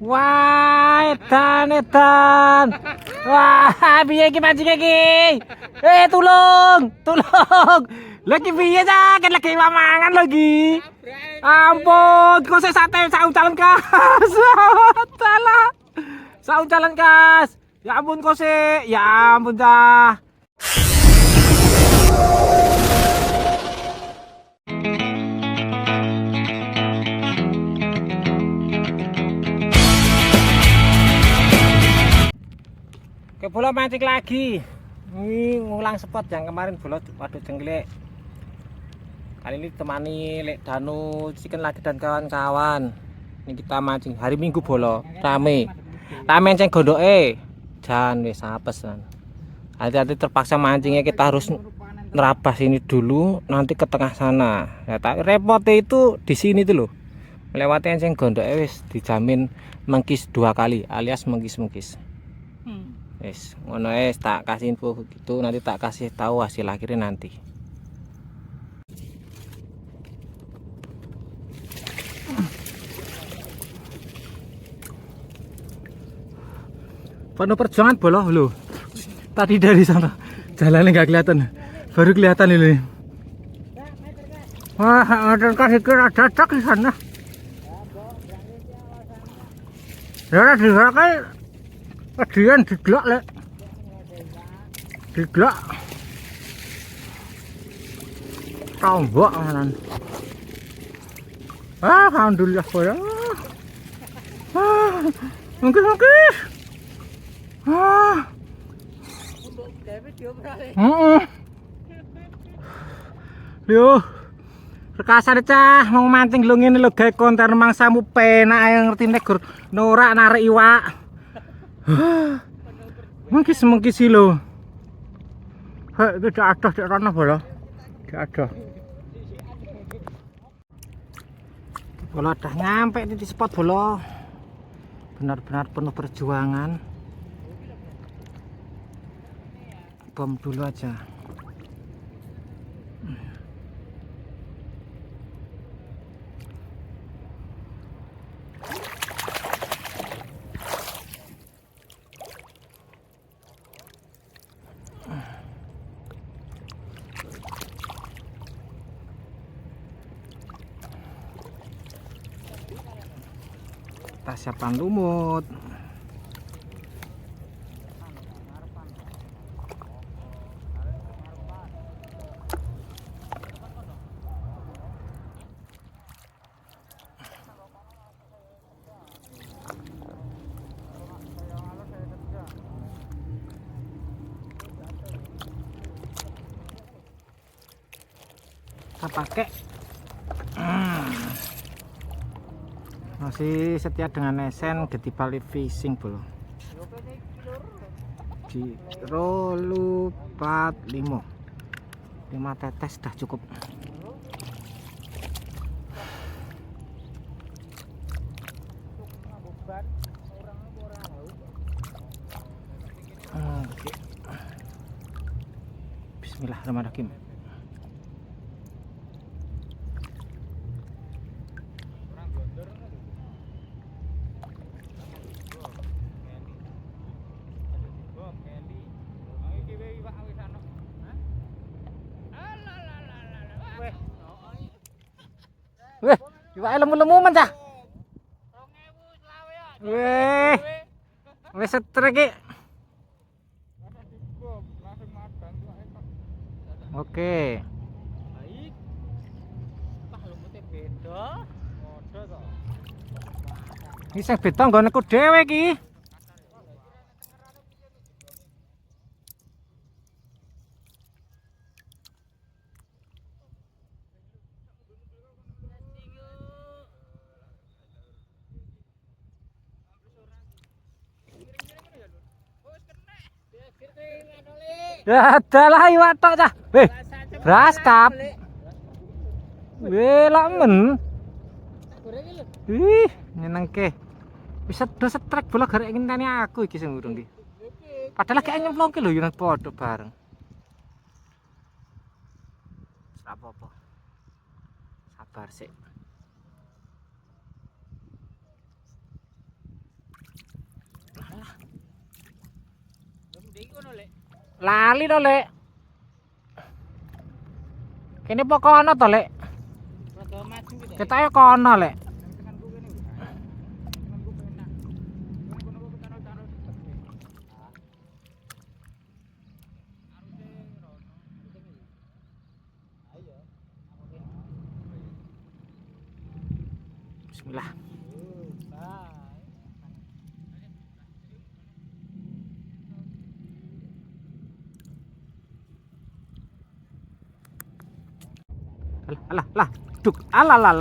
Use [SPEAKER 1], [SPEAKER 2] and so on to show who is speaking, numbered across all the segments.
[SPEAKER 1] Wah, edan. Wah, piye iki mancing iki? Tulung. Lagi piye cah? Kan lagi mangan lagi. Ampun, kok saya sate saujalan kas. Salah. Saujalan kas. Ya ampun kok sih. Ya ampun dah. Oke, bola mancing lagi. Ini ngulang spot yang kemarin bola waduh cengklek. Kali ini temani Lek Danu, Chicken lagi dan kawan-kawan. Ini kita mancing hari Minggu bola rame. Rame ceng gondoke. Jan wis apes kan. Hati-hati terpaksa mancingnya kita harus nerabas ini dulu nanti ke tengah sana. Ya tapi repotnya itu di sini tuh loh. Melewati enceng gondoke wis dijamin mengkis 2 kali alias mengkis-mengkis. Wis ngono wis tak kasih info gitu, nanti tak kasih tahu hasil akhirnya nanti. Penuh perjuangan bola loh. Tadi dari sana jalannya nggak kelihatan, baru kelihatan ini. Wah, ada kasih kira cocok di sana. Ya di sana kan kedian diglok lek. Diglok. Tombok kanan. Alhamdulillah bola. Mungkin. Yo, rekasane cah mau mancing lho ngene lho gawe konten mangsamu penak ae ngerti nek gur norak narik iwak. Mengkis lho. Hek iki dak adoh cek rono bola. Dak adoh. Bola dah nyampe di spot bola. Benar-benar penuh perjuangan. Bom dulu aja. Kita siapkan lumut. Kita pakai masih setia dengan esen Getibali Fishing bro. Di rolu 45 5 tetes dah cukup. Oke. Bismillahirrahmanirrahim. Weh, iwake lemu-lemu men cah. 2000 weh. Wis setrek iki. Oke. Baik. Wah, lumute beda. Padha to. Iki sing beda nggoneku dhewe iki. Ya adalah iwak tok cah. Weh, braskap. Weh, lamen. Ih, nyenengke. Bisa setrek bola garek ngenteni aku iki sing urung iki. Padahal gak nyemplungke lho yen padha bareng. Ora apa-apa. Sabar sik. Lali to, Lek. Kene apa kono to, Lek? Ketoke kono, Lek. Bismillah. Alah, lah, duk, alah,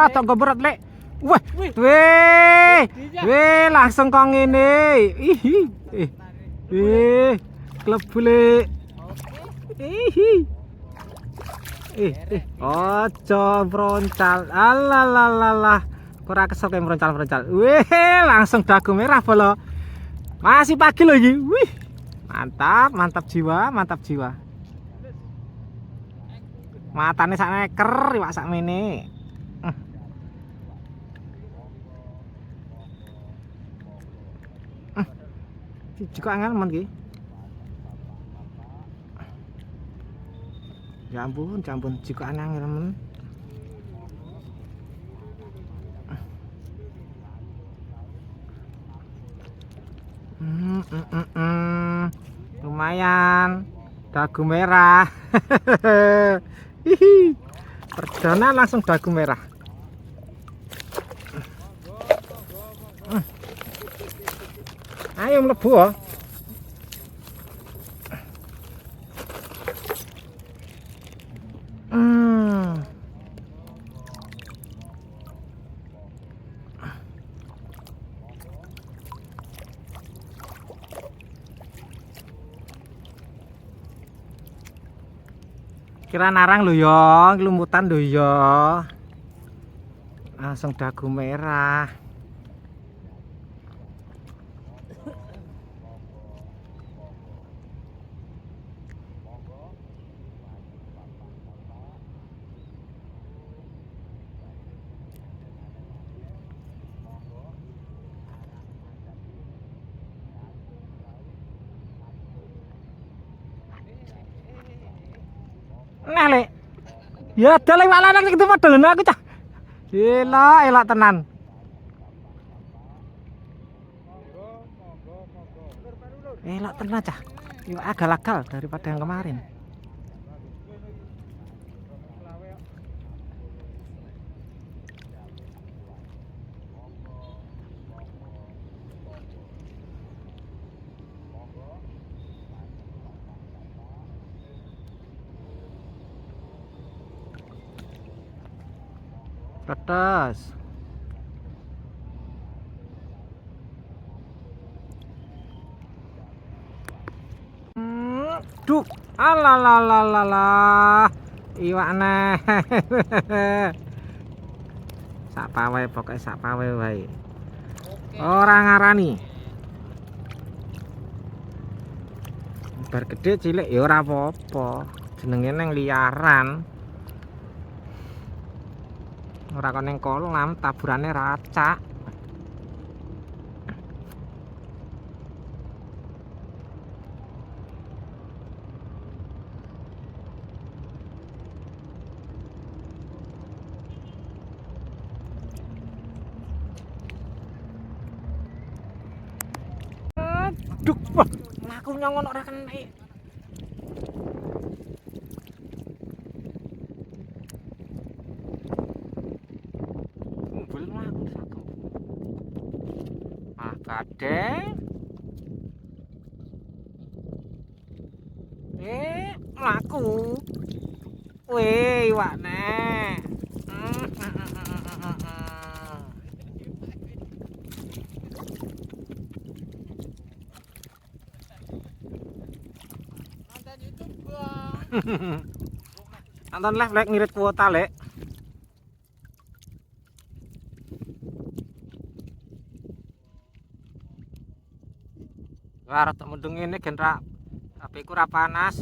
[SPEAKER 1] tonggo berat, Lek. Wah, weh, langsung kok ngene. Klebu, Lek. Ojo broncal. Alah, ora kesel kayak broncal. Weh, langsung dagu merah bolo. Masih pagi loh iki. Wih. Mantap jiwa. Matane sak neker iwak sak mene. Juga angel men iki. Ya ampun, juga angel men. Lumayan dagu merah. Perdana langsung dagu merah. Ayo mlebu oh. Kira narang lho ya, kelumutan lho ya. Langsung dagu merah. Nah, Lek. Ya dalah iwak lanang iki padha ngono aku cah. Elok tenan. Elok tenan cah. Iwak agal-agal daripada yang kemarin. Pedas. Duk, alah, iwak neh. Sak pawe pokoknya sak pawe wae. Ora ngarani. Bar gede cilik ya ora apa-apa. Jenenge neng liaran. Ora kok ning kolam taburane racak. Aduh, wah, aku nyongon ora kena. Ngumpul mlaku satu. Ah, kadeng. Mlaku. Weh, iwak neh. Nonton live Lek ngirit kuota Lek. Wah, rada mendung ngene gen ra HP-ku ra panas.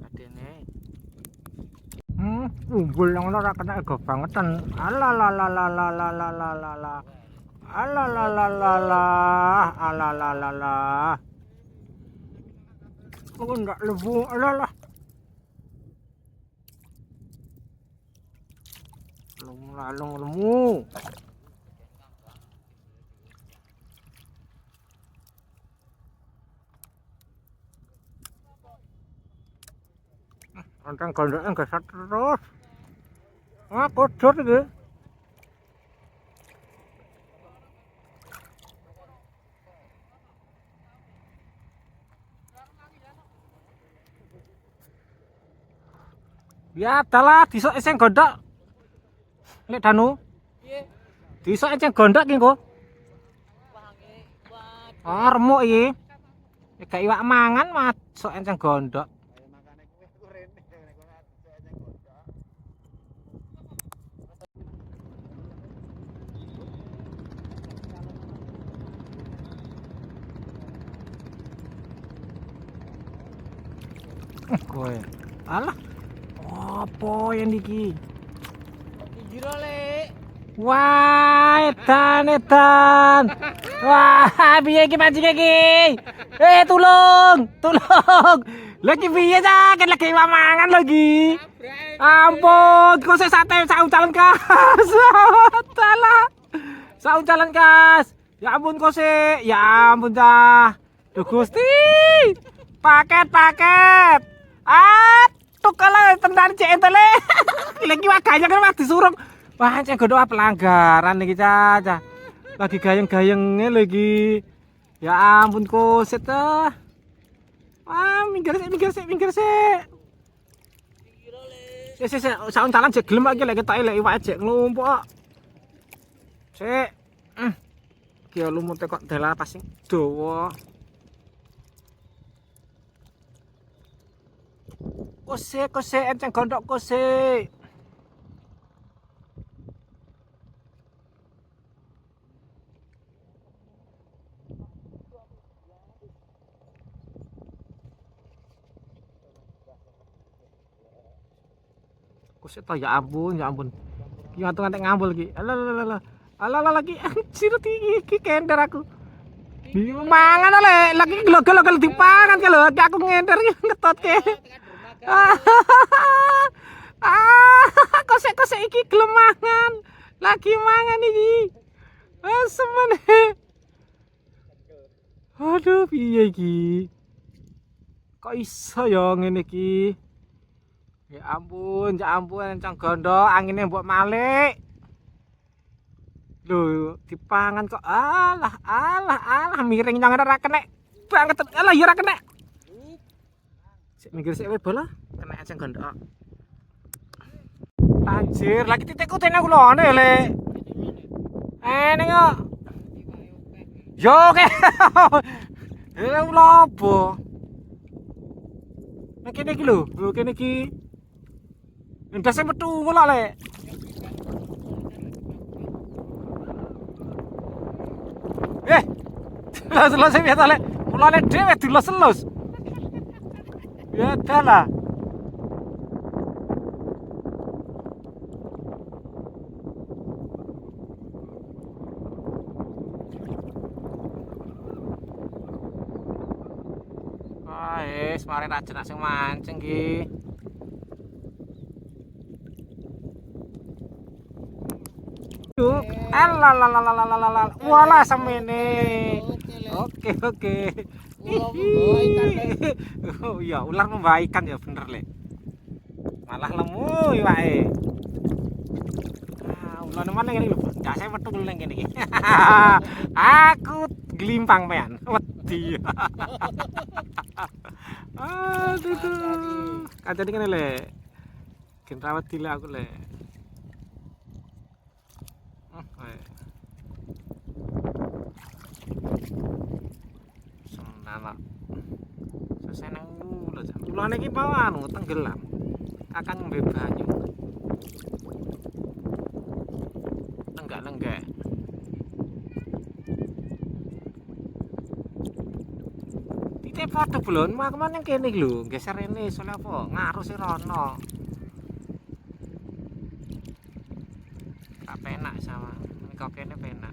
[SPEAKER 1] Adene Umbul nang ora kena ego bangetan. Alalalalalalalala. Alalalalala. Alalalalala. Kok ndak lebu. Alalah. Lemu. Antang gondoknya gesat terus. Ah, kodot iki. Ya adalah disok sing gondok. Lek Danu. Piye? Disok sing gondok ki engko. Ah, remuk iki. Nek iwak mangan masuk enceng gondok. Kowe. Alah. Apa yang iki? Jiro le. Wah, edan. Wah, piye iki mancing iki? Tulung. Lagi piye ta? Kan lagi mangan lagi. Ampun, kok sik sate saujalan kas. Salah. Saujalan kas. Ya ampun kok sik. Ya ampun dah. Duh Gusti. Paket. Tuh kalau tenan cek entele. Lagi waganya kan wis disuruh. Wah, cek godho pelanggaran iki caca. Lagi gayeng-gayenge lagi. Ya ampun koset ah. Ah, minggir sik. Sik, saun jalan jek gelem iki lek ketok lek iwak jek nglumpuk. Sik. Ki lumute kok dalah pasing dawa. Kose enceng gondok kose. Kose to ya ampun. Ki ngantuk ngambul ki. Alah lagi anjir iki kender aku. Mangan lagi gelok dipangan ki lho, aku ngender ngetotke. Kose iki gelem mangan. Lagi mangan iki. Semene. Aduh piye iki? Kok iso ya ngene iki? Ya ampun, encang gondok angine mbok malik. Lho, dipangan kok alah miring nang ora kenek banget. Alah ya ora kenek. Sik minggir sik wae bola, kena encang gondok. Anjir, lagi titikku tene aku lho le. Ning kok. Yo ke. Lopo. Nek kene iki lho, kene iki. Ndase metu ngono le. Los biasa le. Mulane dhewe dilos-los. Ya dalah. Mari rajin sing mancing ki. Alah. Walah semene. Oke. Oh iya, ular membaikan ya bener le. Malah lemu iwake. Ular mana ngene lho, ndase metu ning kene iki. Aku glimpang pean, wedi. Aduh. Kancane kene le. Gen rawat dile aku le. Senana. Seseneng lho, ulane iki mau anu tenggelam. Akan ngombe banyu. Lenggak. Titik foto belum, aku meneng kene lho, geser rene soalnya apa? Ngaruh sih rono. kok kene penak.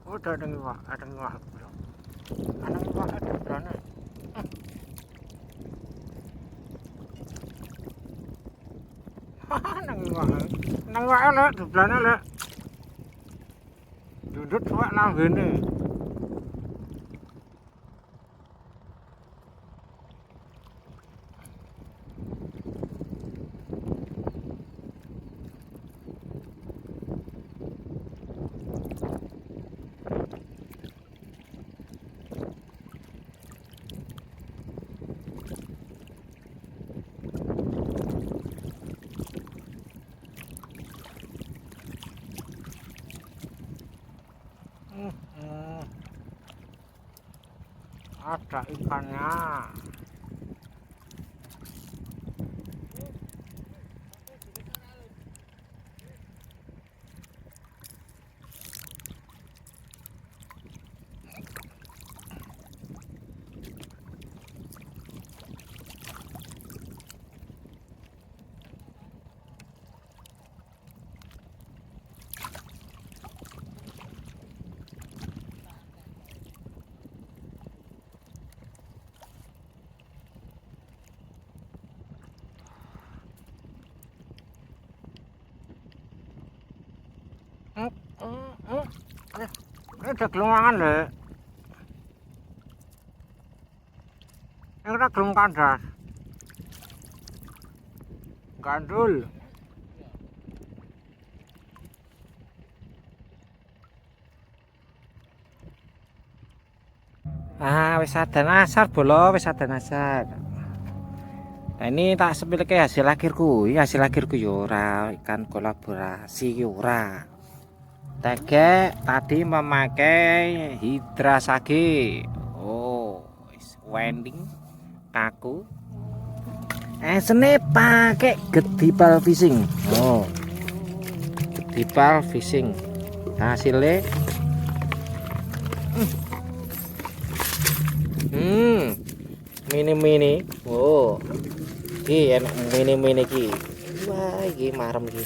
[SPEAKER 1] Udah ada ngiwak, ada ngiwak belum? Ada ngiwak, ada berana. Hahaha, ngiwak lek, di belana lek. Duduk suwek nang gini. Ada ikannya. Ini udah gelungan lek. Ini udah gelung kandas. Gandul. Wis adan asar bolo, wis adan asar. Nah ini tak sepilke hasil akhirku. Ini hasil akhirku yo ora ikan kolaborasi yo ora. Tegek tadi memakai hidrasage. Oh, wending kaku. Sene pakai gedipal fishing. Oh, gedipal fishing. Hasilnya mini. Oh, iki enak mini iki. Wah, iki marem iki.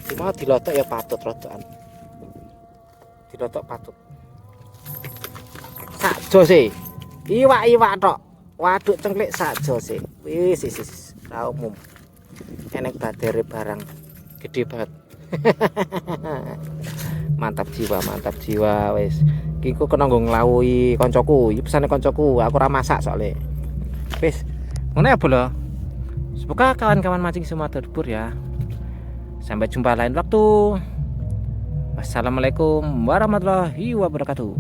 [SPEAKER 1] Cuma dilotok ya patut rotokan. Dilotok patut. Sak jose. Iwak tok. Waduk cengklik sak jose. Wis ra umum. Enek batere barang gede banget. Mantap jiwa wis. Iki ku kena nggo nglawuhi koncoku. Iki pesane koncoku, aku ora masak soalnya. Wis. Ngono ya, Bolo. Semoga kawan-kawan mancing semua terhibur ya. Sampai jumpa lain waktu. Wassalamualaikum warahmatullahi wabarakatuh.